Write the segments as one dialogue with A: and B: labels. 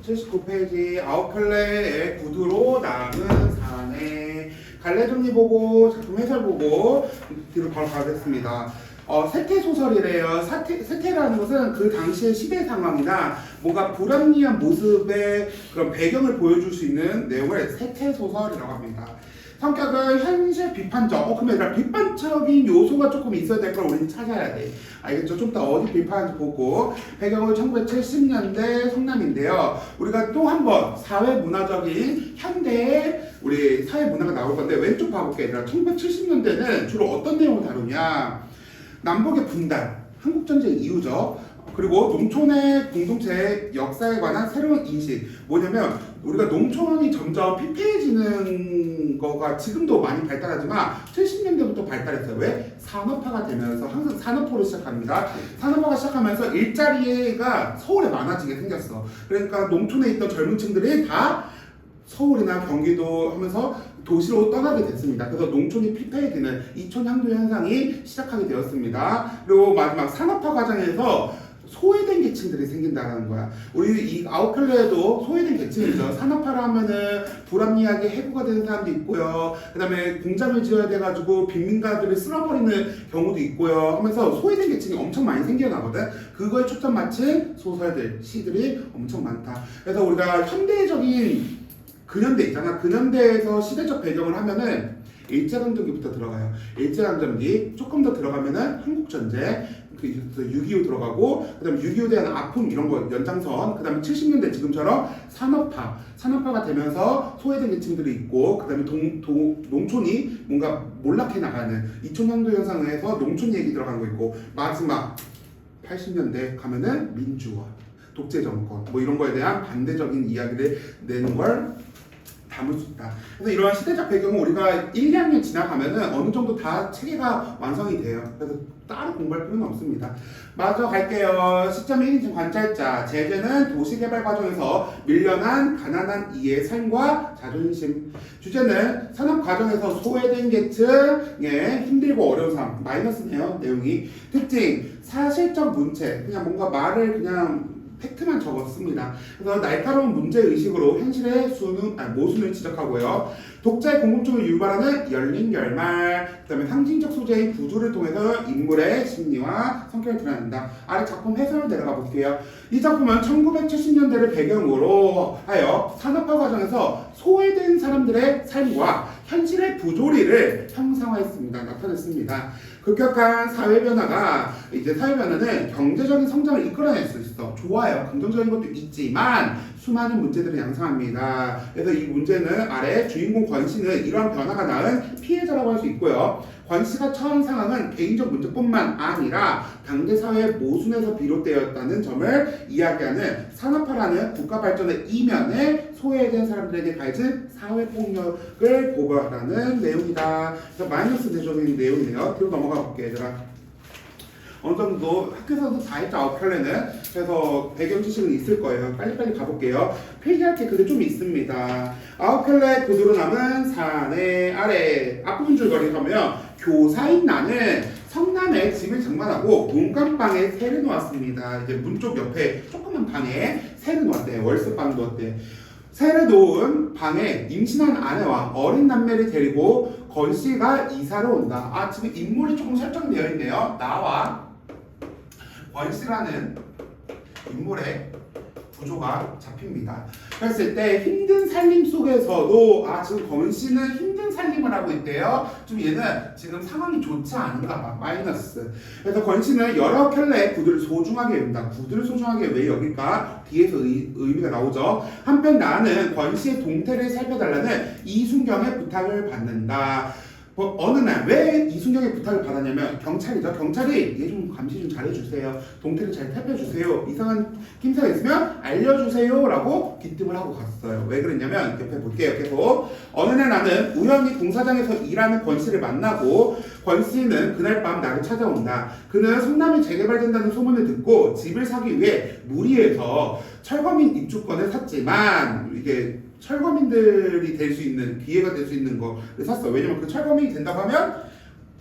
A: 79페이지 아웃클레의 구두로 남은 산에 갈래 정리 보고 작품 해설 보고 뒤로 바로 가겠습니다. 세태 소설이래요. 세태라는 것은 그 당시의 시대 상황이나 뭔가 불합리한 모습의 그런 배경을 보여줄 수 있는 내용을 세태 소설이라고 합니다. 성격은 현실 비판적. 그러면 비판적인 요소가 조금 있어야 될 걸 우리는 찾아야 돼. 알겠죠? 좀 더 어디 비판하는지 보고. 배경은 1970년대 성남인데요. 우리가 또 한 번 사회문화적인 현대의 우리 사회문화가 나올 건데 왼쪽 봐볼게요. 얘들아. 1970년대는 주로 어떤 내용을 다루냐? 남북의 분단, 한국전쟁 이후죠. 그리고 농촌의 공동체의 역사에 관한 새로운 인식. 뭐냐면 우리가 농촌이 점점 피폐해지는 거가 지금도 많이 발달하지만 70년대부터 발달했어요. 왜? 산업화가 되면서 항상 산업화로 시작합니다. 산업화가 시작하면서 일자리가 서울에 많아지게 생겼어. 그러니까 농촌에 있던 젊은 층들이 다 서울이나 경기도 하면서 도시로 떠나게 됐습니다. 그래서 농촌이 피폐해지는 이촌 향도 현상이 시작하게 되었습니다. 그리고 마지막 산업화 과정에서 소외된 계층들이 생긴다는 거야. 우리 이 아웃클레에도 소외된 계층이죠. 산업화를 하면은 불합리하게 해고가 되는 사람도 있고요. 그 다음에 공장을 지어야 돼가지고 빈민가들을 쓸어버리는 경우도 있고요. 하면서 소외된 계층이 엄청 많이 생겨나거든. 그거에 초점 맞춘 소설들, 시들이 엄청 많다. 그래서 우리가 현대적인 근현대 있잖아. 근현대에서 시대적 배경을 하면은 일제강점기부터 들어가요. 일제강점기 조금 더 들어가면은 한국전쟁, 그 6.25 들어가고, 그 다음에 6.25 대한 아픔 이런 거 연장선, 그 다음에 70년대 지금처럼 산업화가 되면서 소외된 계층들이 있고, 그 다음에 농촌이 뭔가 몰락해 나가는 이촌향도 현상에서 농촌 얘기 들어가는 거 있고, 마지막 80년대 가면은 민주화, 독재 정권 뭐 이런 거에 대한 반대적인 이야기를 내는 걸 담을 수 있다. 그래서 이러한 시대적 배경은 우리가 1, 2학년 지나가면은 어느 정도 다 체계가 완성이 돼요. 그래서 따로 공부할 필요는 없습니다. 마저 갈게요. 시점 1인칭 관찰자. 제재는 도시개발 과정에서 밀려난 가난한 이의 삶과 자존심. 주제는 산업 과정에서 소외된 계층의 힘들고 어려운 삶. 마이너스네요. 내용이. 특징. 사실적 문체. 그냥 뭔가 말을 그냥 팩트만 적었습니다. 그래서 날카로운 문제의식으로 현실의 모순을 지적하고요. 독자의 궁금증을 유발하는 열린 결말, 그 다음에 상징적 소재인 구조를 통해서 인물의 심리와 성격을 드러낸다. 아래 작품 해설을 내려가 볼게요. 이 작품은 1970년대를 배경으로 하여 산업화 과정에서 소외된 사람들의 삶과 현실의 부조리를 형상화했습니다. 나타냈습니다. 급격한 사회변화는 경제적인 성장을 이끌어낼 수 있어. 좋아요. 긍정적인 것도 있지만 수많은 문제들을 양상합니다. 그래서 이 문제는 아래 주인공 권씨는 이러한 변화가 낳은 피해자라고 할 수 있고요. 권씨가 처한 상황은 개인적 문제뿐만 아니라 당대 사회의 모순에서 비롯되었다는 점을 이야기하는 산업화라는 국가 발전의 이면에 소외된 사람들에게 가해진 사회폭력을 고발하는 내용이다. 그래서 마이너스 대적인 내용이네요. 뒤로 넘어가 볼게요, 얘들아. 어느 정도 학교에서도 다 했죠, 아웃클레는. 그래서 배경 지식은 있을 거예요. 빨리빨리 가볼게요. 필기할 게 그게 좀 있습니다. 아웃클레 구두로 남은 산의 아래 앞부분 줄거리 가면 교사인 나는 성남에 집을 장만하고 문간방에 새를 놓았습니다. 이제 문 쪽 옆에 조그만 방에 새를 놓았대. 월세방 놓았대. 새를 놓은 방에 임신한 아내와 어린 남매를 데리고 권씨가 이사를 온다. 지금 인물이 조금 설정되어 있네요. 나와 권씨라는 인물의 구조가 잡힙니다. 그랬을 때 힘든 살림 속에서도 지금 권씨는 힘든 살림을 하고 있대요. 좀 얘는 지금 상황이 좋지 않은가 봐. 마이너스. 그래서 권씨는 여러 켤레의 구두를 소중하게 여긴다. 구두를 소중하게 왜 여길까? 뒤에서 의미가 나오죠. 한편 나는 권씨의 동태를 살펴달라는 이순경의 부탁을 받는다. 어느 날 왜 이순경의 부탁을 받았냐면 경찰이죠. 경찰이 얘 좀 감시 좀 잘해주세요. 동태를 잘 살펴주세요. 이상한 낌새가 있으면 알려주세요 라고 기뜸을 하고 갔어요. 왜 그랬냐면 옆에 볼게요. 계속 어느 날 나는 우연히 공사장에서 일하는 권씨를 만나고 권씨는 그날 밤 나를 찾아온다. 그는 성남이 재개발된다는 소문을 듣고 집을 사기 위해 무리해서 철거민 입주권을 샀지만 이게 철거민들이 될 수 있는 기회가 될 수 있는 거를 샀어. 왜냐면 그 철거민이 된다고 하면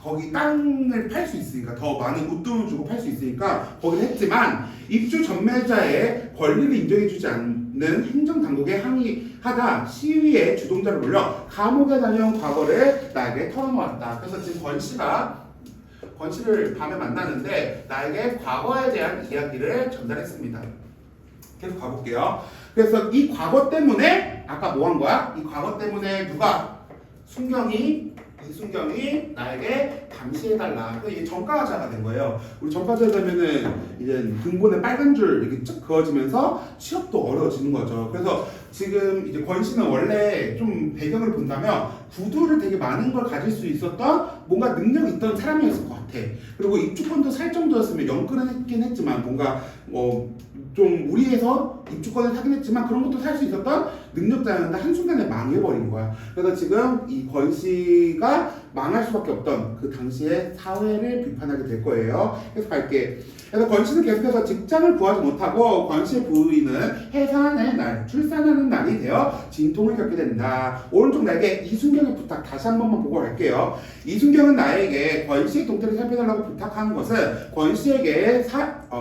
A: 거기 땅을 팔 수 있으니까 더 많은 웃돈을 주고 팔 수 있으니까 거기를 했지만 입주 전매자의 권리를 인정해주지 않는 행정당국에 항의하다 시위에 주동자를 불러 감옥에 다녀온 과거를 나에게 털어놓았다. 그래서 지금 권 씨를 밤에 만나는데 나에게 과거에 대한 이야기를 전달했습니다. 계속 가볼게요. 그래서 이 과거 때문에 아까 뭐 한 거야? 이 과거 때문에 누가? 이순경이 나에게 감시해달라. 이게 전과자가 된 거예요. 우리 전과자 되면은 이제 등본에 빨간 줄 이렇게 쭉 그어지면서 취업도 어려워지는 거죠. 그래서 지금 이제 권 씨는 원래 좀 배경을 본다면 구두를 되게 많은 걸 가질 수 있었던 뭔가 능력이 있던 사람이었을 것 같아. 그리고 입주권도 살 정도였으면 연끌은 했긴 했지만 뭔가 좀 무리해서 입주권을 사긴 했지만 그런 것도 살 수 있었던 능력자였는데 한순간에 망해버린 거야. 그래서 지금 이 권 씨가 망할 수밖에 없던 그 당시에 사회를 비판하게 될 거예요. 그래서 갈게. 그래서 권 씨는 계속해서 직장을 구하지 못하고 권 씨의 부인은 해산의 날, 출산하는 날이 되어 진통을 겪게 된다. 오른쪽 날개 이순경의 부탁 다시 한 번만 보고 갈게요. 이순경은 나에게 권 씨의 동태를 살펴달라고 부탁하는 것은 권 씨에게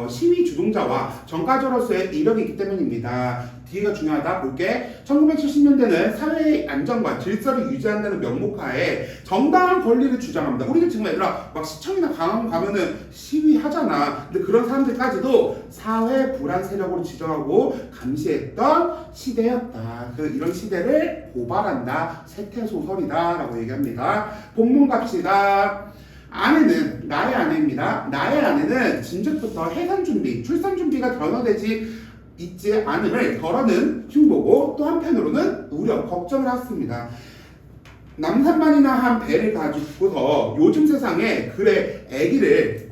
A: 시위 주동자와 전과자로서의 이력이 있기 때문입니다. 뒤가 중요하다 볼게. 1970년대는 사회의 안정과 질서를 유지한다는 명목하에 정당한 권리를 주장합니다. 우리는 지금 얘들아 막 시청이나 강화문 가면은 시위하잖아. 근데 그런 사람들까지도 사회 불안 세력으로 지정하고 감시했던 시대였다. 이런 시대를 고발한다. 세태소설이다라고 얘기합니다. 본문 갑시다. 아내는 나의 아내입니다. 나의 아내는 진즉부터 해산 준비, 출산 준비가 변화되지 있지 않음을 덜어는 흉보고 또 한편으로는 우려, 걱정을 했습니다. 남산만이나 한 배를 가지고서 요즘 세상에 그래 아기를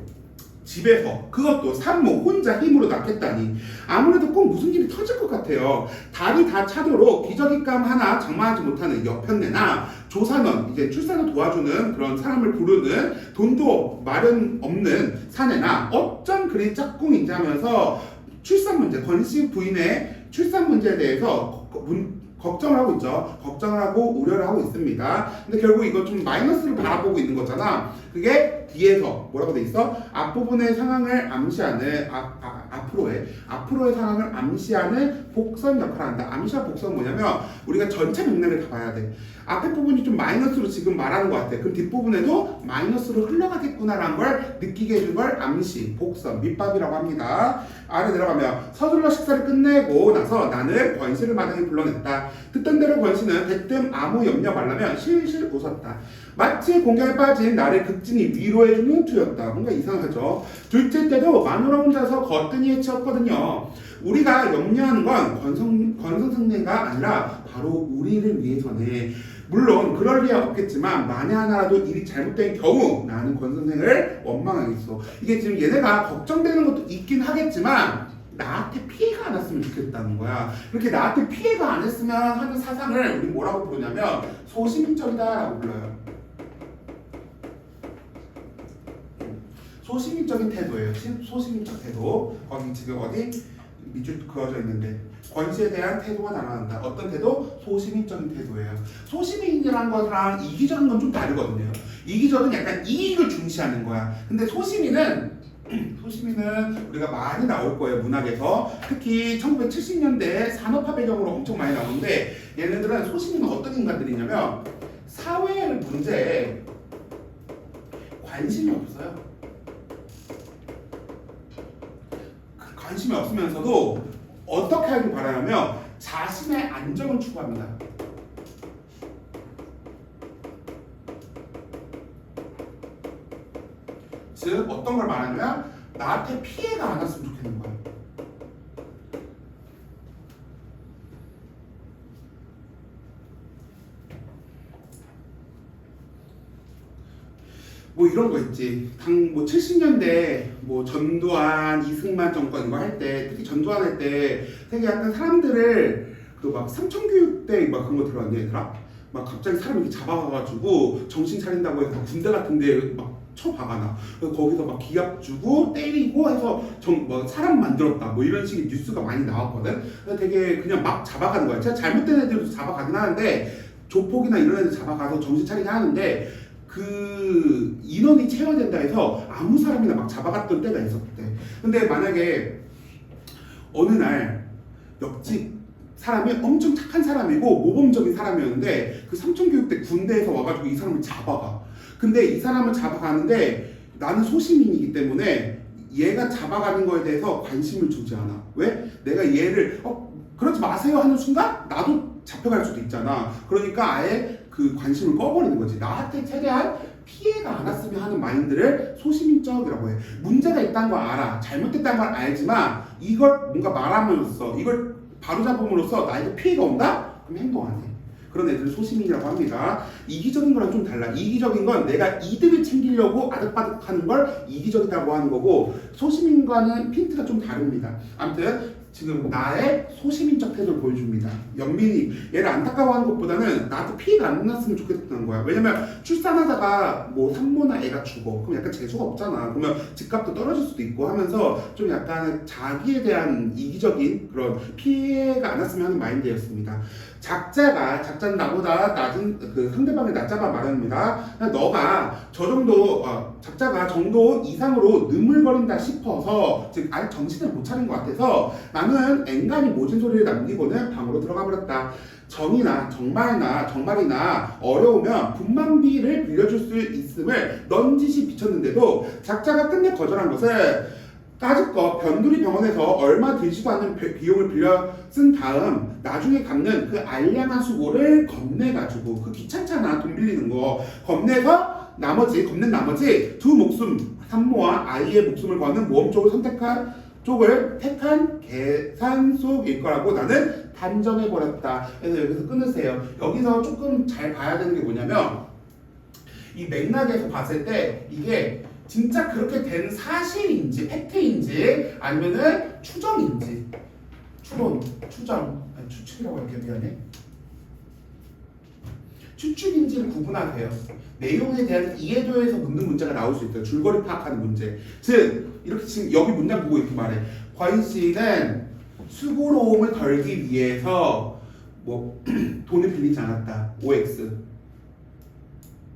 A: 집에서 그것도 산모 혼자 힘으로 낳겠다니 아무래도 꼭 무슨 일이 터질 것 같아요. 다리 다 차도록 기저귀감 하나 장만하지 못하는 여편네나 조산원, 이제 출산을 도와주는 그런 사람을 부르는 돈도 마련 없는 사내나 어쩜 그리 짝꿍인지 하면서 출산 문제, 권 씨 부인의 출산 문제에 대해서 걱정을 하고 있죠. 걱정을 하고 우려를 하고 있습니다. 근데 결국 이거 좀 마이너스를 바라보고 있는 거잖아. 그게 뒤에서 뭐라고 돼 있어? 앞부분의 상황을 암시하는 앞으로의 상황을 암시하는 복선 역할을 한다. 암시와 복선은 뭐냐면 우리가 전체 맥락을 다 봐야 돼. 앞에 부분이 좀 마이너스로 지금 말하는 것 같아. 그럼 뒷부분에도 마이너스로 흘러가겠구나라는 걸 느끼게 해준 걸 암시, 복선, 밑밥이라고 합니다. 아래 내려가면 서둘러 식사를 끝내고 나서 나는 권 씨를 마당에 불러냈다. 듣던 대로 권 씨는 대뜸 아무 염려 말라면 실실 웃었다. 마치 공경에 빠진 나를 극진히 위로해주는 투였다. 뭔가 이상하죠. 둘째 때도 마누라 혼자서 거뜬히 해치웠거든요. 우리가 염려하는 건 권선생네가 아니라 바로 우리를 위해서네. 물론 그럴 리야 없겠지만 만에 하나라도 일이 잘못된 경우 나는 권 선생을 원망하겠어. 이게 지금 얘네가 걱정되는 것도 있긴 하겠지만 나한테 피해가 안 왔으면 좋겠다는 거야. 이렇게 나한테 피해가 안 했으면 하는 사상을 우리 뭐라고 부르냐면 소시민적이다라고 불러요. 소시민적인 태도예요. 소시민적 태도. 거기 지금 어디 밑줄 그어져 있는데 권 씨에 대한 태도가 나타난다. 어떤 태도? 소시민적인 태도예요. 소시민이라는 거랑 이기적인 건 좀 다르거든요. 이기적은 약간 이익을 중시하는 거야. 근데 소시민은 우리가 많이 나올 거예요. 문학에서 특히 1970년대 산업화 배경으로 엄청 많이 나오는데 얘네들은 소시민은 어떤 인간들이냐면 사회 문제에 관심이 없어요. 관심이 없으면서도 어떻게 하길 바라냐면 자신의 안정을 추구합니다. 즉 어떤 걸 말하냐면 나한테 피해가 안 왔으면 좋겠는 거야. 뭐 이런 거 있지. 뭐 70년대 뭐 전두환, 이승만 정권 이거 할 때, 특히 전두환 할 때 되게 약간 사람들을 그 막 삼천교육대 막 그런 거 들어왔네 얘들아. 막 갑자기 사람 이렇게 잡아가가지고 정신 차린다고 해서 군대 같은데 막 쳐박아놔. 그래서 거기서 막 기합 주고 때리고 해서 뭐 사람 만들었다 뭐 이런 식의 뉴스가 많이 나왔거든. 그래서 되게 그냥 막 잡아가는 거야. 제가 잘못된 애들도 잡아가긴 하는데 조폭이나 이런 애들 잡아가서 정신 차리게 하는데 그 인원이 채워된다 해서 아무 사람이나 막 잡아갔던 때가 있었대. 근데 만약에 어느 날 옆집 사람이 엄청 착한 사람이고 모범적인 사람이었는데 그 삼천교육대 군대에서 와가지고 이 사람을 잡아가. 근데 이 사람을 잡아가는데 나는 소시민이기 때문에 얘가 잡아가는 거에 대해서 관심을 주지 않아. 왜? 내가 얘를 그러지 마세요 하는 순간 나도 잡혀갈 수도 있잖아. 그러니까 아예 그 관심을 꺼버리는 거지. 나한테 최대한 피해가 안 왔으면 하는 마인드를 소시민적이라고 해. 문제가 있다는 걸 알아. 잘못됐다는 걸 알지만 이걸 뭔가 말함으로써 이걸 바로잡음으로써 나에게 피해가 온다? 그럼 행동 안 해. 그런 애들을 소시민이라고 합니다. 이기적인 거랑 좀 달라. 이기적인 건 내가 이득을 챙기려고 아득바득하는 걸 이기적이라고 하는 거고, 소시민과는 핀트가 좀 다릅니다. 아무튼 지금 나의 소시민적 태도를 보여줍니다. 영민이 얘를 안타까워하는 것보다는 나한테 피해가 안 났으면 좋겠다는 거야. 왜냐면 출산하다가 뭐 산모나 애가 죽어. 그럼 약간 재수가 없잖아. 그러면 집값도 떨어질 수도 있고 하면서 좀 약간 자기에 대한 이기적인 그런 피해가 안 났으면 하는 마인드였습니다. 작자는 나보다 낮은 그 상대방을 낮잡아 말합니다. 너가 저 정도 작자가 정도 이상으로 느물거린다 싶어서 즉 아직 정신을 못 차린 것 같아서 나는 앵간히 모진 소리를 남기고는 방으로 들어가 버렸다. 정말이나 어려우면 분만비를 빌려줄 수 있음을 넌지시 비쳤는데도 작자가 끝내 거절한 것은 까짓거 변두리 병원에서 얼마 들지도 않는 비용을 빌려 쓴 다음 나중에 갚는 그 알량한 수고를 겁내가지고, 그 귀찮잖아 돈 빌리는 거, 겁내서 겁낸 나머지 두 목숨, 산모와 아이의 목숨을 거는 모험 쪽을 택한 계산속일 거라고 나는 단정해버렸다. 그래서 여기서 끊으세요. 여기서 조금 잘 봐야 되는 게 뭐냐면, 이 맥락에서 봤을 때 이게 진짜 그렇게 된 사실인지 팩트인지 아니면은 추정인지, 추측이라고 할게요. 미안해. 추측인지를 구분하세요. 내용에 대한 이해도에서 묻는 문제가 나올 수 있어요. 줄거리 파악하는 문제. 즉 이렇게 지금 여기 문장 보고 이렇게 말해. 권 씨는 수고로움을 덜기 위해서 뭐 돈을 빌리지 않았다. OX.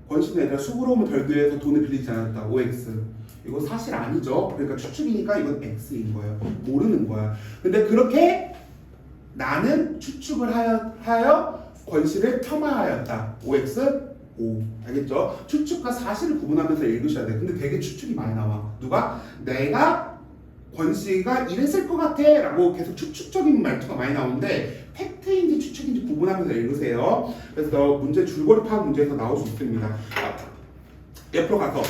A: 권 씨는 얘들아 수고로움을 덜기 위해서 돈을 빌리지 않았다. OX. 이거 사실 아니죠. 그러니까 추측이니까 이건 X인 거예요. 모르는 거야. 근데 그렇게 나는 추측을 하여 권 씨를 폄하하였다. OX. O. 알겠죠? 추측과 사실을 구분하면서 읽으셔야 돼. 근데 되게 추측이 많이 나와. 누가? 내가 권 씨가 이랬을 것 같아 라고 계속 추측적인 말투가 많이 나오는데 팩트인지 추측인지 구분하면서 읽으세요. 그래서 문제 줄거리 파악 문제에서 나올 수 있습니다. 옆으로 가서,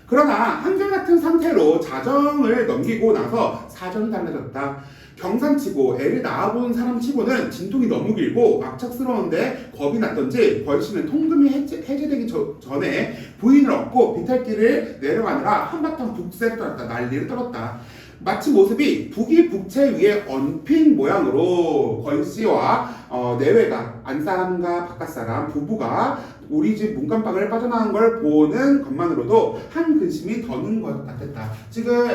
A: 그러나 한결같은 상태로 자정을 넘기고 나서 사정이 달라졌다. 경상치고 애를 낳아본 사람치고는 진통이 너무 길고 악착스러운데 겁이 났던지 권 씨는 통금이 해제되기 전에 부인을 얻고 비탈길을 내려가느라 한바탕 북새를 떨었다. 난리를 떨었다. 마치 모습이 북이 위에 얹힌 모양으로 권 씨와 내외가 안사람과 바깥사람 부부가 우리 집 문간방을 빠져나간 걸 보는 것만으로도 한 근심이 더는 것 같았다. 지금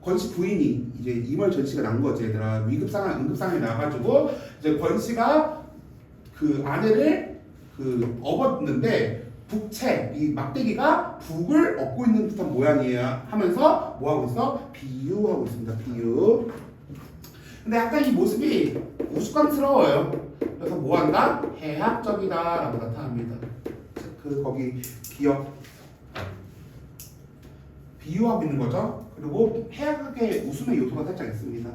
A: 권 씨 부인이 이제 임월 전씨가 난 거지. 얘들아 응급상황에 나가지고 이제 권 씨가 그 아내를 업었는데 이 막대기가 북을 얻고 있는 듯한 모양이에요 하면서 뭐 하고 있어? 비유하고 있습니다. 비유. 근데 약간 이 모습이 우스꽝스러워요. 그래서 뭐 한다? 해학적이다 라고 나타납니다. 거기 기억 비유하고 있는 거죠. 그리고 해학의 웃음의 요소가 살짝 있습니다.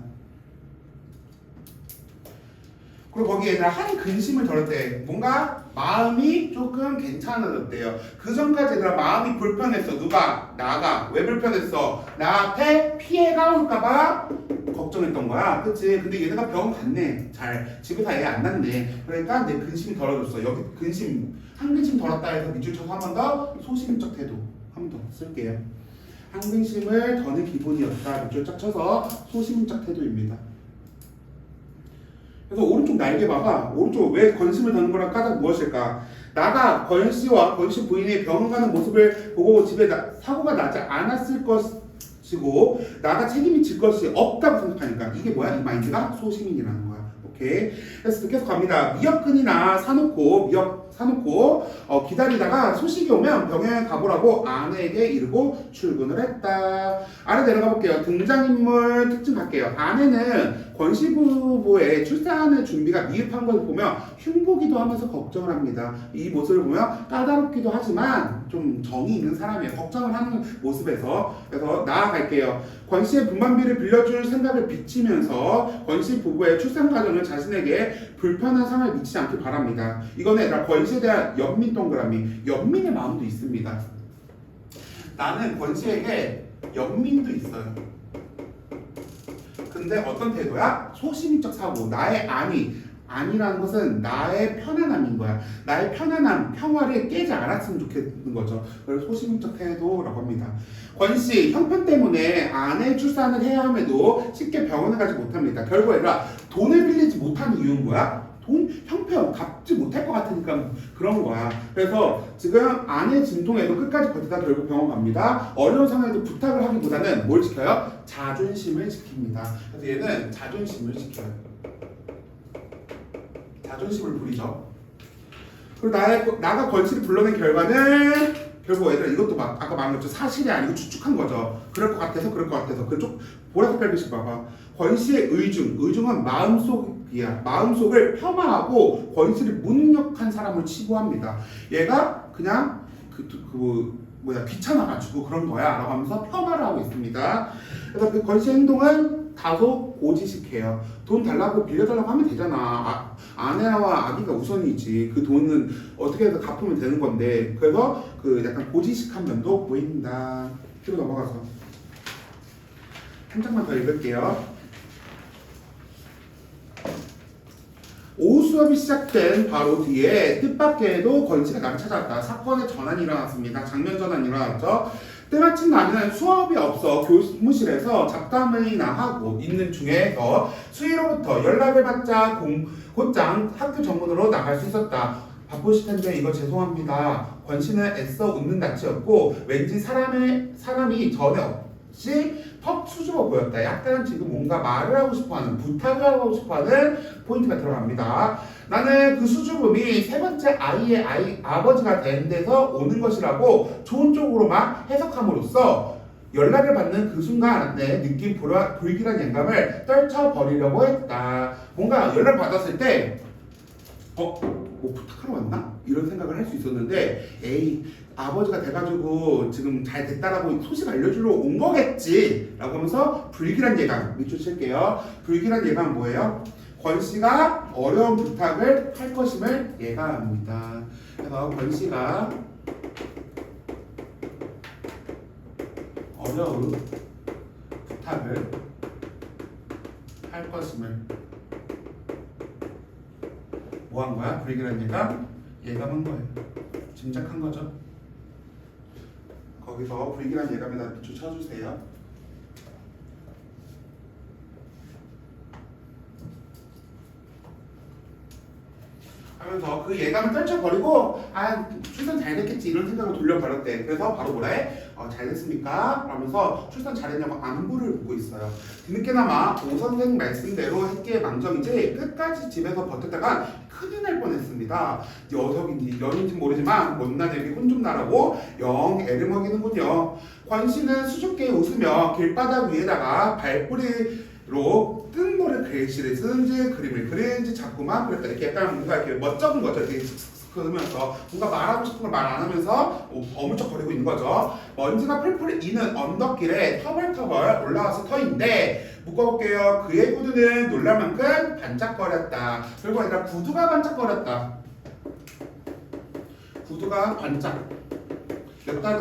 A: 그리고 거기에 한 근심을 덜었대. 뭔가 마음이 조금 괜찮아졌대요. 그 전까지 얘들아 마음이 불편했어. 나가 왜 불편했어? 나한테 피해가 올까봐 걱정했던 거야. 그치? 근데 얘네가 병원 갔네. 잘 집에서 애 안 낳네. 그러니까 내 근심이 덜어졌어. 여기 한 근심 덜었다 해서 밑줄 쳐서 한 번 더 소심적 태도 한 번 더 쓸게요. 한 근심을 더는 기본이었다. 밑줄 쫙 쳐서 소심적 태도입니다. 그래서 오른쪽 날개 봐봐. 오른쪽 왜 권심을 더는 거랑 까닭 무엇일까? 나가 권씨와 권씨 부인이 병원 가는 모습을 보고 집에 사고가 나지 않았을 것이고 나가 책임이 질 것이 없다고 생각하니까 이게 뭐야? 이 마인드가 소시민이라는 거야. 오케이. 그래서 계속 갑니다. 미역근이나 사놓고 사놓고 기다리다가 소식이 오면 병원에 가보라고 아내에게 이르고 출근을 했다. 아래 내려가 볼게요. 등장인물 특징 갈게요. 아내는 권씨 부부의 출산의 준비가 미흡한 것을 보며 흉보기도 하면서 걱정을 합니다. 이 모습을 보며 까다롭기도 하지만 좀 정이 있는 사람이에요. 걱정을 하는 모습에서. 그래서 나아갈게요. 권씨의 분만비를 빌려줄 생각을 비치면서 권씨 부부의 출산 과정을 자신에게 불편한 상황을 미치지 않길 바랍니다. 이거는 얘들아 권씨에 대한 연민 동그라미, 연민의 마음도 있습니다. 나는 권씨에게 연민도 있어요. 근데 어떤 태도야? 소시민적 사고. 나의 아니라는 것은 나의 편안함인 거야. 나의 편안함, 평화를 깨지 않았으면 좋겠는 거죠. 그래서 소시민적 태도라고 합니다. 권씨, 형편 때문에 아내 출산을 해야 함에도 쉽게 병원에 가지 못합니다. 결국 얘가 돈을 빌리지 못하는 이유는 뭐야? 형편 갚지 못할 것 같으니까 그런 거야. 그래서 지금 아내 진통에도 끝까지 버티다 결국 병원 갑니다. 어려운 상황에도 부탁을 하기보다는 뭘 지켜요? 자존심을 지킵니다. 그래서 얘는 자존심을 지켜요. 자존심을 부리죠. 그리고 나가 권씨를 불러낸 결과는 결국 얘들아 이것도 막 아까 말한 것처럼 사실이 아니고 추측한 거죠. 그럴 것 같아서 그쪽 보라색 글씨 봐봐. 권씨의 의중은 마음속이야. 마음속을 폄하하고 권씨를 무능력한 사람을 치부합니다. 얘가 그냥 귀찮아가지고 그런 거야 라고 하면서 폄하를 하고 있습니다. 그래서 그 권씨의 행동은 다소 고지식해요. 돈 달라고 빌려달라고 하면 되잖아. 아내와 아기가 우선이지. 그 돈은 어떻게 해서 갚으면 되는 건데. 그래서 그 약간 고지식한 면도 보인다. 뒤로 넘어가서 한 장만 더 읽을게요. 오후 수업이 시작된 바로 뒤에 뜻밖에도 권씨가 나를 찾아왔다. 사건의 전환이 일어났습니다. 장면 전환이 일어났죠. 때마침 나는 수업이 없어 교무실에서 잡담이나 하고 있는 중에서 수희로부터 연락을 받자 곧장 학교 정문으로 나갈 수 있었다. 바쁘실 텐데 이거 죄송합니다. 권씨는 애써 웃는 낯이었고 왠지 사람이 전에 없이 턱 수줍어 보였다. 약간 지금 뭔가 말을 하고 싶어하는, 부탁을 하고 싶어하는 포인트가 들어갑니다. 나는 그 수줍음이 세 번째 아이의 아버지가 된 데서 오는 것이라고 좋은 쪽으로만 해석함으로써 연락을 받는 그 순간 내 느낀 불길한 영감을 떨쳐버리려고 했다. 뭔가 연락 받았을 때 뭐 부탁하러 왔나? 이런 생각을 할 수 있었는데 에이 아버지가 돼가지고 지금 잘 됐다라고 소식 알려주러 온 거겠지 라고 하면서 불길한 예감 밑줄 칠게요. 불길한 예감은 뭐예요? 권씨가 어려운 부탁을 할 것임을 예감합니다. 그래서 권씨가 어려운 부탁을 할 것임을 뭐 한 거야? 불길한 예감? 예감한 거예요. 짐작한 거죠. 거기서 불길한 예감에다 밑줄 쳐주세요. 하면서 그 예감을 떨쳐버리고 출산 잘 됐겠지 이런 생각을 돌려버렸대. 그래서 바로 뭐라 해? 잘 됐습니까? 라면서 출산 잘했냐고 안부를 묻고 있어요. 뒤늦게나마 오 선생 말씀대로 했기에 망정이지 끝까지 집에서 버텼다가 큰일 날 뻔했습니다. 녀석인지 연인지 모르지만 못난 애비 혼 좀 나라고 영 애를 먹이는군요. 권씨는 수줍게 웃으며 길바닥 위에다가 발뿌리로 뜬 모를 글씨를 쓰는지 그림을 그리는지 자꾸만 그랬다. 이렇게 약간 뭔가 이렇게 멋쩍은 거죠. 이렇게 그러면서 뭔가 말하고 싶은 걸 말 안 하면서 어물쩍거리고 있는 거죠. 먼지가 풀풀 이는 언덕길에 터벌터벌 올라와서 터인데 묶어볼게요. 그의 구두는 놀랄만큼 반짝거렸다. 그리고 아니라 구두가 반짝거렸다. 구두가 반짝였다는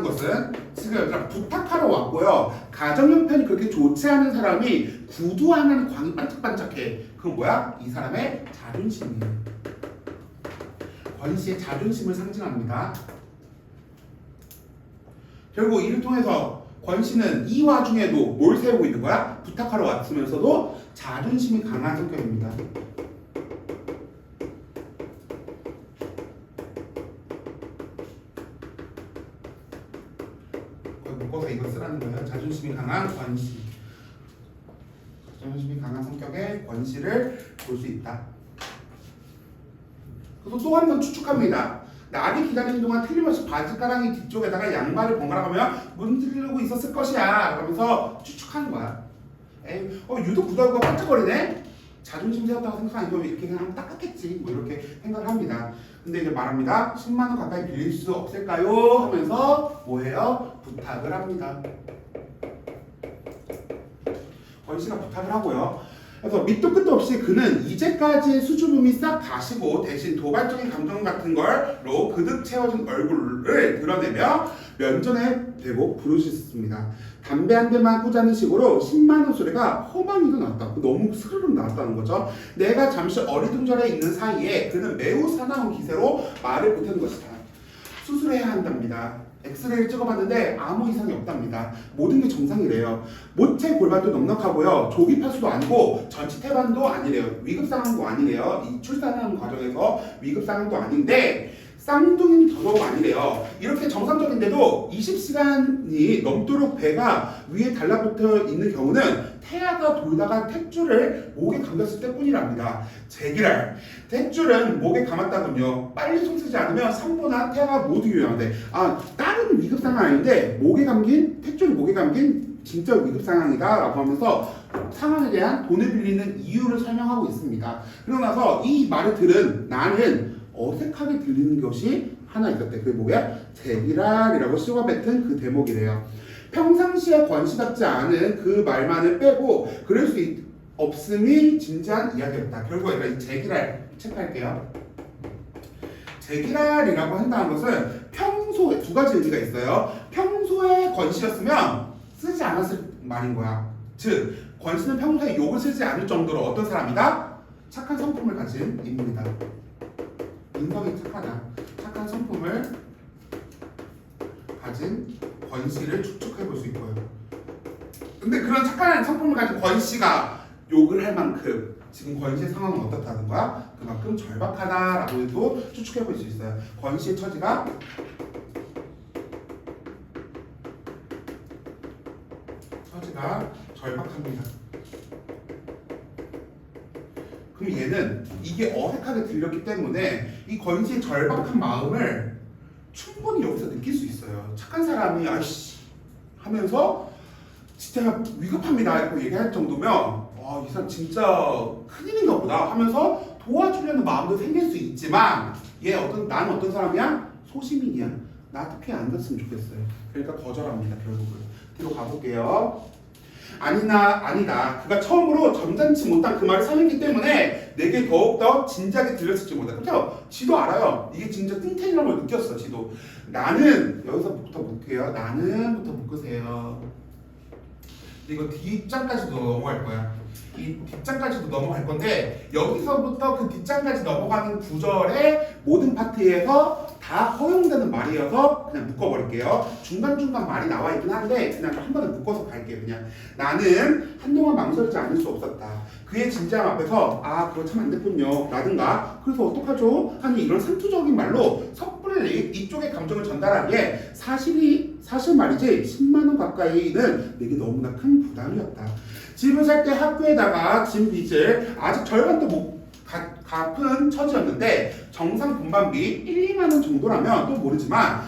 A: 것은 지금 얘들아 부탁하러 왔고요. 가정 형편이 그렇게 좋지 않은 사람이 구두 하나는 광이 반짝반짝해. 그건 뭐야? 이 사람의 자존심이에요. 권씨의 자존심을 상징합니다. 결국 이를 통해서 권씨는 이 와중에도 뭘 세우고 있는 거야? 부탁하러 왔으면서도 자존심이 강한 성격입니다. 묶어서 이거 쓰라는 거예요. 자존심이 강한 권씨. 자존심이 강한 성격의 권씨를 볼 수 있다. 그래서 또 한 번 추측합니다. 나를 기다리는 동안 틀림없이 바지가랑이 뒤쪽에다가 양말을 번갈아 가며 문지르고 있었을 것이야 그러면서 추측하는 거야. 에이, 유독 구다구가 반짝거리네? 자존심 세웠다고 생각 아니고 이렇게 그냥 하면 닦았겠지 뭐 이렇게 생각을 합니다. 근데 이제 말합니다. 10만원 가까이 빌릴 수 없을까요? 하면서 뭐해요? 부탁을 합니다. 권씨가 부탁을 하고요. 그래서 밑도 끝도 없이 그는 이제까지의 수줍음이 싹 가시고 대신 도발적인 감정 같은 걸로 그득 채워진 얼굴을 드러내며 면전에 대고 부르셨습니다. 담배 한 대만 꾸자는 식으로 10만원 소리가 허망이도 나왔다. 너무 스르륵 나왔다는 거죠. 내가 잠시 어리둥절해 있는 사이에 그는 매우 사나운 기세로 말을 보태는 것이다. 수술해야 한답니다. 엑스레이를 찍어봤는데 아무 이상이 없답니다. 모든 게 정상이래요. 모체 골반도 넉넉하고요. 조기파수도 아니고 전치태반도 아니래요. 위급상황도 아니래요. 이 출산하는 과정에서 위급상황도 아닌데 쌍둥이는 더더욱 아니래요. 이렇게 정상적인데도 20시간이 넘도록 배가 위에 달라붙어 있는 경우는 태아가 돌다가 탯줄을 목에 감겼을 때뿐이랍니다. 제기랄. 탯줄은 목에 감았다군요. 빨리 손쓰지 않으면 산모나 태아가 모두 유용한데 다른 위급 상황 아닌데 탯줄이 목에 감긴 진짜 위급 상황이다 라고 하면서 상황에 대한 돈을 빌리는 이유를 설명하고 있습니다. 그러고 나서 이 말을 들은 나는 어색하게 들리는 것이 하나 있었대. 그게 뭐야? 제기랄이라고 씹어뱉은 그 대목이래요. 평상시에 권씨답지 않은 그 말만을 빼고 그럴 수 없음이 진지한 이야기였다. 결국 얘가 이 제기랄 체크할게요. 제기랄이라고 한다는 것은 평소에 두 가지 의미가 있어요. 평소에 권씨였으면 쓰지 않았을 말인 거야. 즉 권씨는 평소에 욕을 쓰지 않을 정도로 어떤 사람이다? 착한 성품을 가진 인물이다. 인성이 착하다. 착한 성품을 가진 권씨를 추측해 볼 수 있고요. 근데 그런 착한 성품을 가진 권씨가 욕을 할 만큼 지금 권씨의 상황은 어떻다는 거야? 그만큼 절박하다라고 해도 추측해 볼 수 있어요. 권씨의 처지가 절박합니다. 그럼 얘는 이게 어색하게 들렸기 때문에 이 권씨의 절박한 마음을 충분히 여기서 느낄 수 있어요. 착한 사람이 아이씨 하면서 진짜 위급합니다 이렇게 얘기할 정도면 이 사람 진짜 큰일인가 보다 하면서 도와주려는 마음도 생길 수 있지만 나는 어떤 사람이야? 소시민이야. 나한테 피해 안 줬으면 좋겠어요. 그러니까 거절합니다. 결국은 뒤로 가볼게요. 아니다. 그가 처음으로 점잖지 못한 그 말을 사용했기 때문에 내게 더욱더 진지하게 들렸을지 몰라. 그렇죠? 지도 알아요. 이게 진짜 띵텐이라는 걸 느꼈어. 지도. 나는 여기서부터 볼게요. 나는부터 묶으세요. 이거 뒷장까지도 넘어갈 거야. 이 뒷장까지도 넘어갈 건데 여기서부터 그 뒷장까지 넘어가는 구절의 모든 파트에서 다 허용되는 말이어서 그냥 묶어버릴게요. 중간중간 말이 나와 있긴 한데 그냥 한 번에 묶어서 갈게요. 그냥 나는 한동안 망설이지 않을 수 없었다. 그의 진지함 앞에서 그거 참 안 됐군요 라든가 그래서 어떡하죠? 하는 이런 상투적인 말로 섣불리 이쪽의 감정을 전달하기에 사실 말이지 10만원 가까이는 내게 너무나 큰 부담이었다. 집을 살 때 학교에다가 진 빚을 아직 절반도 못 갚은 처지였는데 정상 분반비 1, 2만원 정도라면 또 모르지만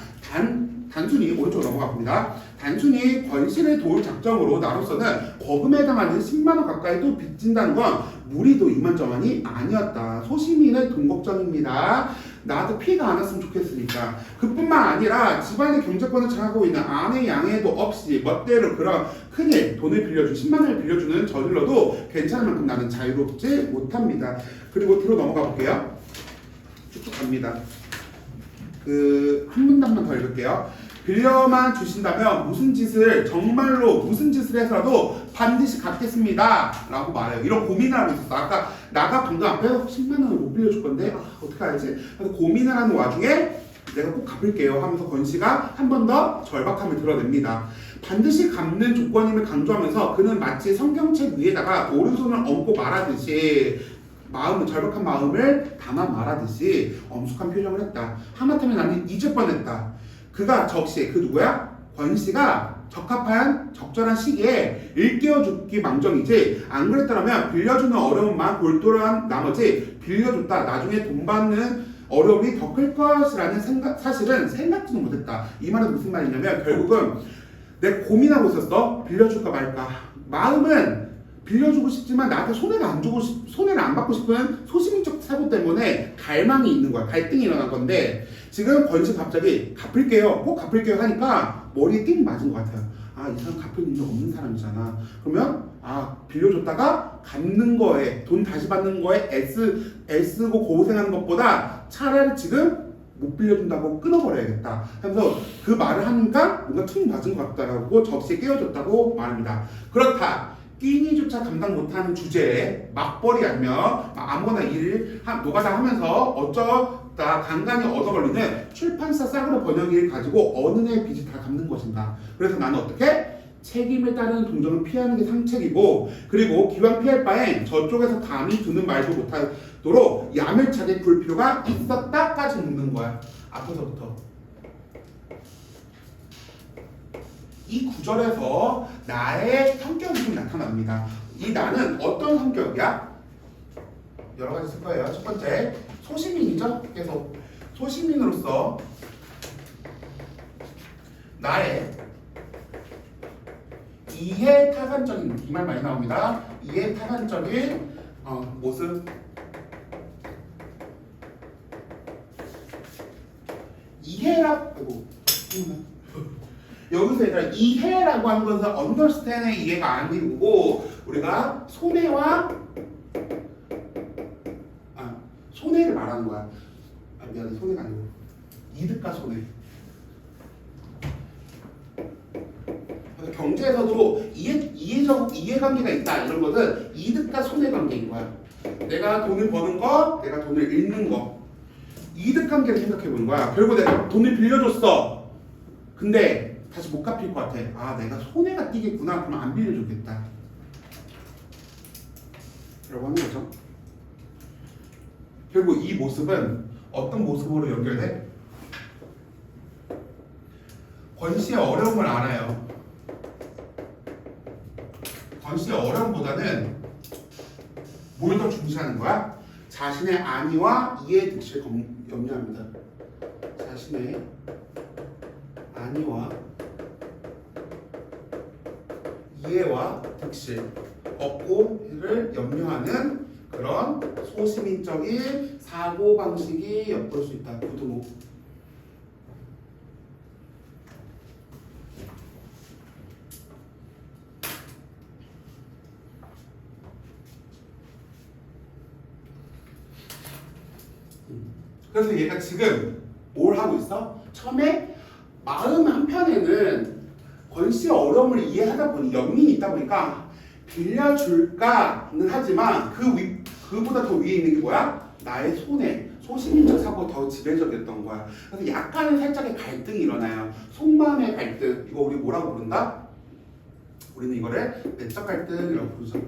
A: 단순히 오른쪽으로 넘어갑니다. 단순히 권씨를 도울 작정으로 나로서는 거금에 해당하는 10만원 가까이도 빚진다는 건 무리도 이만저만이 아니었다. 소시민의 돈 걱정입니다. 나도 피해가 안 왔으면 좋겠으니까. 그뿐만 아니라 집안의 경제권을 장악하고 있는 아내 양해도 없이 멋대로 그런 큰일 돈을 빌려준 10만원을 빌려주는 저질러도 괜찮을 만큼 나는 자유롭지 못합니다. 그리고 뒤로 넘어가 볼게요. 쭉쭉 갑니다. 한 문단만 더 읽을게요. 빌려만 주신다면 정말로 무슨 짓을 해서라도 반드시 갚겠습니다 라고 말해요. 이런 고민을 하고 있었어. 아까 나가 방금 앞에 10만원을 못 빌려줄 건데 어떡하지? 그래서 고민을 하는 와중에 내가 꼭 갚을게요 하면서 권씨가 한 번 더 절박함을 드러냅니다. 반드시 갚는 조건임을 강조하면서 그는 마치 성경책 위에다가 오른손을 얹고 말하듯이 절박한 마음을 담아 말하듯이 엄숙한 표정을 했다. 하마터면 나는 잊을 뻔했다. 그가 누구야? 권씨가 적절한 시기에 일깨워 주기 망정이지 안 그랬더라면 빌려주는 어려움만 골똘한 나머지 빌려줬다 나중에 돈 받는 어려움이 더 클 것이라는 사실은 생각지도 못했다. 이 말은 무슨 말이냐면 결국은 내가 고민하고 있었어. 빌려줄까 말까. 마음은 빌려주고 싶지만 나한테 손해를 안 받고 싶은 소시민적 사고 때문에 갈망이 있는 거야. 갈등이 일어난 건데 지금 권씨 갑자기 갚을게요. 꼭 갚을게요 하니까 머리에 띵 맞은 것 같아요. 아, 이 사람 갚을 능력 없는 사람이잖아. 그러면 빌려줬다가 갚는 거에 돈 다시 받는 거에 애쓰고 고생하는 것보다 차라리 지금 못 빌려준다고 끊어버려야겠다 하면서 그 말을 하니까 뭔가 퉁 맞은 것 같다고 접시에 깨워줬다고 말합니다. 그렇다. 끼니조차 감당 못하는 주제에 맞벌이 아니면 아무거나 일을 노가다 하면서 어쩌다 간간히 얻어걸리는 출판사 싸구려 번역일 가지고 어느 날 빚을 다 갚는 것인가. 그래서 나는 어떻게? 책임에 따른 동정을 피하는 게 상책이고 그리고 기왕 피할 바엔 저쪽에서 감히 두는 말도 못하도록 야멸차게 굴 필요가 있었다까지 묻는 거야. 앞에서부터. 이 구절에서 나의 성격이 좀 나타납니다. 이 나는 어떤 성격이야? 여러 가지 쓸 거예요. 첫 번째, 소시민이죠. 계속 소시민으로서 나의 이해타산적인 이 말 많이 나옵니다. 이해타산적인 모습. 여기서 얘들아 이해라고 하는 것은 understand의 이해가 아니고 우리가 손해와 손해를 말하는 거야. 미안해, 손해가 아니고 이득과 손해. 그래서 경제에서도 이해관계가 있다 이런 것은 이득과 손해 관계인 거야. 내가 돈을 버는 거, 내가 돈을 잃는 거. 이득 관계를 생각해 보는 거야. 결국 내가 돈을 빌려줬어. 근데 다시 못 갚을 것 같아. 내가 손해가 띄겠구나. 그러면 안 빌려주겠다. 라고 하는 거죠. 결국 이 모습은 어떤 모습으로 연결돼? 권씨의 어려움을 알아요. 권씨의 어려움보다는 뭘 더 중시하는 거야? 자신의 안위와 이해의 득실을 염려합니다. 자신의 안위와 이해와 득실, 업고를 염려하는 그런 소시민적인 사고방식이 엿볼 수 있다. 부등호. 그래서 얘가 지금 뭘 하고 있어? 처음에 마음 한편에는 권씨의 어려움을 이해하다 보니 연민이 있다 보니까 빌려줄까는 하지만 그보다 더 위에 있는 게 뭐야? 나의 손해, 소시민적 사고가 더 지배적이었던 거야. 그래서 약간의 살짝의 갈등이 일어나요. 속마음의 갈등. 이거 우리 뭐라고 부른다? 우리는 이거를 내적 갈등이라고 부르죠.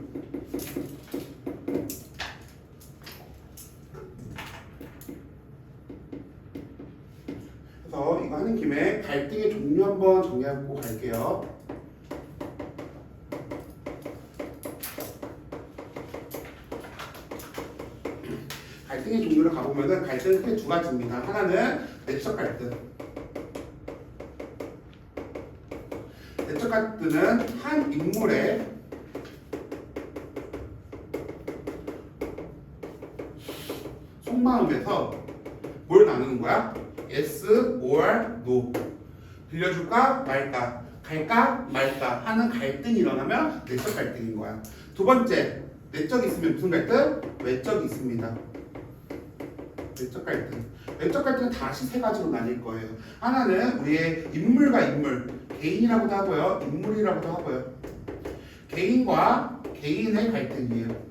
A: 그래서 이거 하는 김에 갈등의 종류 한번 정리하고 갈게요. 갈등의 종류를 가보면은 갈등은 크게 두 가지입니다. 하나는 내적 갈등. 내적 갈등은 한 인물의 속마음에서 뭘 나누는 거야? yes or no. 빌려줄까 말까, 갈까 말까 하는 갈등이 일어나면 내적 갈등인 거야. 두 번째, 내적이 있으면 무슨 갈등? 외적이 있습니다. 외적 갈등. 외적 갈등은 다시 세 가지로 나뉠 거예요. 하나는 우리의 인물과 인물, 개인이라고도 하고요, 인물이라고도 하고요. 개인과 개인의 갈등이에요.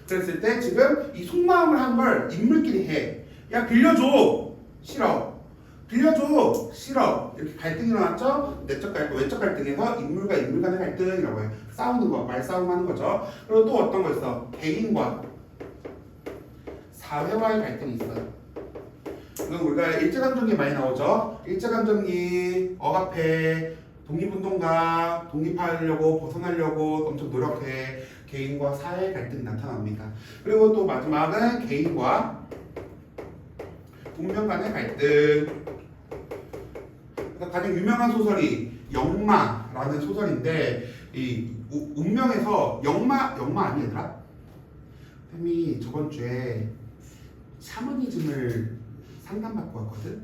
A: 그랬을 때 지금 이 속마음을 한 걸 인물끼리 해. 야, 빌려줘. 싫어. 빌려줘. 싫어. 이렇게 갈등이 일어났죠? 내적 갈등, 외적 갈등에서 인물과 인물 간의 갈등이라고 해요. 싸우는 거, 말싸움 하는 거죠. 그리고 또 어떤 거 있어? 개인과 사회와의 갈등이 있어요. 이건 우리가 일제감정기 많이 나오죠? 일제감정기, 억압해, 독립운동가, 독립하려고 벗어나려고 엄청 노력해. 개인과 사회 갈등이 나타납니다. 그리고 또 마지막은 개인과 운명 간의 갈등. 가장 유명한 소설이 역마라는 소설인데 이 운명에서 역마 아니 얘들아? 쌤이 저번 주에 샤머니즘을 상담받고 왔거든?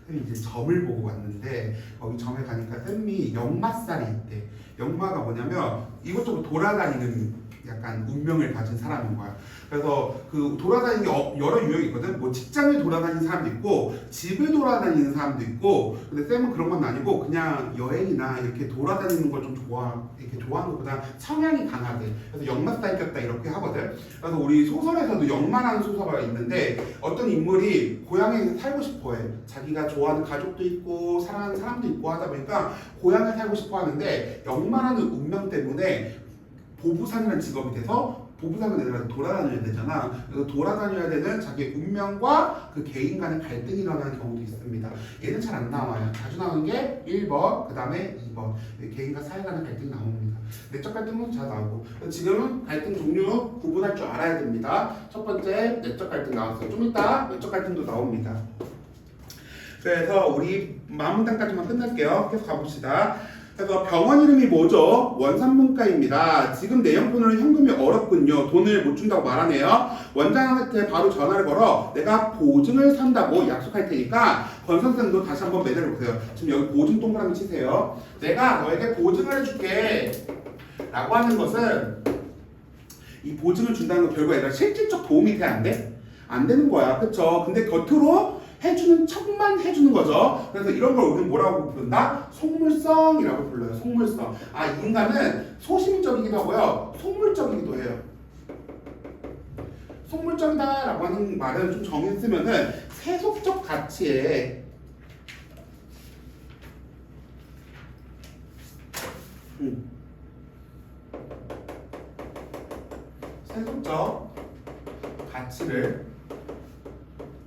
A: 쌤이 이제 점을 보고 왔는데 거기 점에 가니까 쌤이 역마살이 있대. 역마가 뭐냐면 이것저것 돌아다니는 약간 운명을 가진 사람인 거야. 그래서 그 돌아다니는 게 여러 유형이 있거든. 뭐 직장을 돌아다니는 사람도 있고 집을 돌아다니는 사람도 있고. 근데 쌤은 그런 건 아니고 그냥 여행이나 이렇게 돌아다니는 걸 좀 이렇게 좋아하는 것보다 성향이 강하대. 그래서 역마살이 꼈다 이렇게 하거든. 그래서 우리 소설에서도 역마라는 소설가 있는데 어떤 인물이 고향에 살고 싶어해. 자기가 좋아하는 가족도 있고 사랑하는 사람도 있고 하다 보니까 고향에 살고 싶어 하는데 역마라는 운명 때문에 보부상이라는 직업이 돼서 보부상은 얘들아 돌아다녀야 되잖아. 그래서 돌아다녀야 되는 자기 운명과 그 개인 간의 갈등이 일어나는 경우도 있습니다. 얘는 잘 안 나와요. 자주 나오는 게 1번, 그 다음에 2번. 개인과 사회 간의 갈등이 나옵니다. 내적 갈등은 잘 나오고. 지금은 갈등 종류 구분할 줄 알아야 됩니다. 첫 번째 내적 갈등 나왔어요. 좀 이따 외적 갈등도 나옵니다. 그래서 우리 마문단까지만 끝낼게요. 계속 가봅시다. 그래서 병원 이름이 뭐죠? 원산문과입니다. 지금 내 형편으로 현금이 어렵군요. 돈을 못 준다고 말하네요. 원장한테 바로 전화를 걸어 내가 보증을 산다고 약속할 테니까 권 선생도 다시 한번 매달려 보세요. 지금 여기 보증 동그라미 치세요. 내가 너에게 보증을 해줄게 라고 하는 것은 이 보증을 준다는 거 결국 얘가 실질적 도움이 돼? 안 돼? 안 되는 거야. 그쵸? 근데 겉으로 해주는 척만 해주는 거죠. 그래서 이런 걸 우리는 뭐라고 부른다? 속물성이라고 불러요. 속물성. 인간은 소심적이기도 하고요. 속물적이기도 해요. 속물적이다 라고 하는 말은 좀 정의 쓰면은 세속적 가치에 세속적 가치를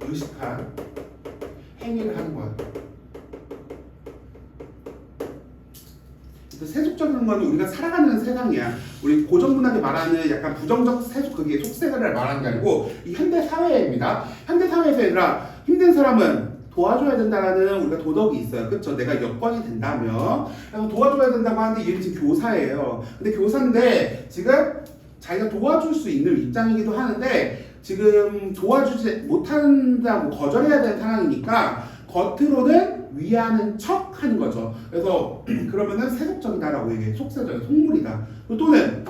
A: 의식한 행위를 하는 거야. 세속적인 건 우리가 살아가는 세상이야. 우리 고전문학에 말하는 약간 부정적 세속, 그게 속세를 말하는 게 아니고 이 현대 사회입니다. 현대 사회에서 얘들아 힘든 사람은 도와줘야 된다는 우리가 도덕이 있어요. 그렇죠? 내가 여건이 된다면 그래서 도와줘야 된다고 하는데 얘는 지금 교사예요. 근데 교사인데 지금 자기가 도와줄 수 있는 입장이기도 하는데 지금 도와주지 못한다고 거절해야 되는 상황이니까 겉으로는 위하는 척 하는 거죠. 그래서 그러면은 세속적이다라고 얘기해. 속세적인 속물이다. 또는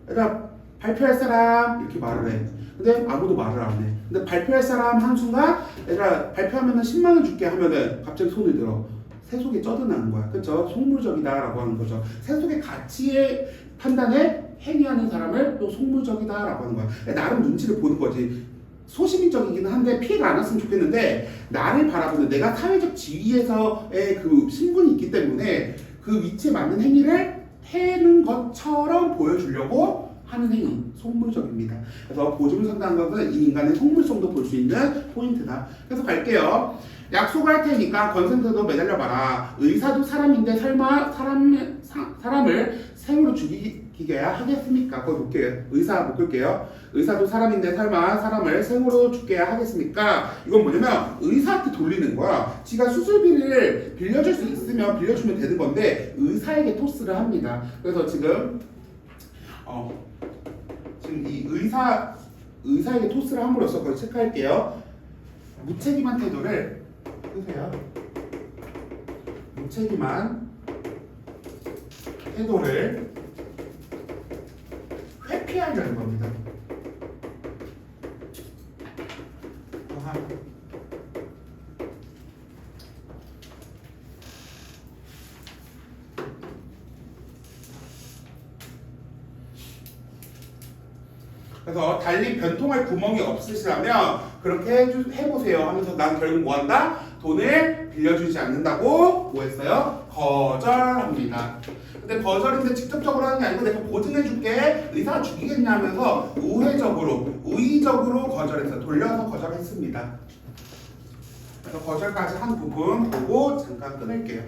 A: 얘가 발표할 사람 이렇게 말을 해. 근데 아무도 말을 안 해. 근데 발표할 사람 한순간 얘가 발표하면은 10만 원 줄게 하면은 갑자기 손을 들어. 세속에 쩌드나는 거야. 그렇죠? 속물적이다라고 하는 거죠. 세속의 가치에 판단에 행위하는 사람을 또 속물적이다라고 하는 거야. 나름 눈치를 보는 거지. 소시민적이긴 한데 피해가 안 왔으면 좋겠는데 나를 바라보는 내가 사회적 지위에서의 그 신분이 있기 때문에 그 위치에 맞는 행위를 해는 것처럼 보여주려고 하는 행위, 속물적입니다. 그래서 보증을 선다는 것은 이 인간의 속물성도 볼 수 있는 포인트다. 그래서 갈게요. 약속할 테니까 건센트도 매달려봐라. 의사도 사람인데 설마 사람을 생으로 죽이게야 하겠습니까? 그거 볼게요. 의사 묶을게요. 의사도 사람인데 설마 사람을 생으로 죽게야 하겠습니까? 이건 뭐냐면 의사한테 돌리는 거야. 지가 수술비를 빌려줄 수 있으면 빌려주면 되는 건데 의사에게 토스를 합니다. 그래서 지금 이 의사에게 토스를 함으로써 그걸 체크할게요. 무책임한 태도를 끄세요. 무책임한 태도를 회피하려는 겁니다. 그래서 달리 변통할 구멍이 없으시다면 그렇게 해보세요 하면서 난 결국 뭐한다? 돈을 빌려주지 않는다고 뭐 했어요? 거절합니다. 근데 거절인데 직접적으로 하는 게 아니고 내가 보증해줄게 의사가 죽이겠냐 하면서 의의적으로 거절해서 돌려서 거절했습니다. 그래서 거절까지 한 부분 보고 잠깐 끊을게요.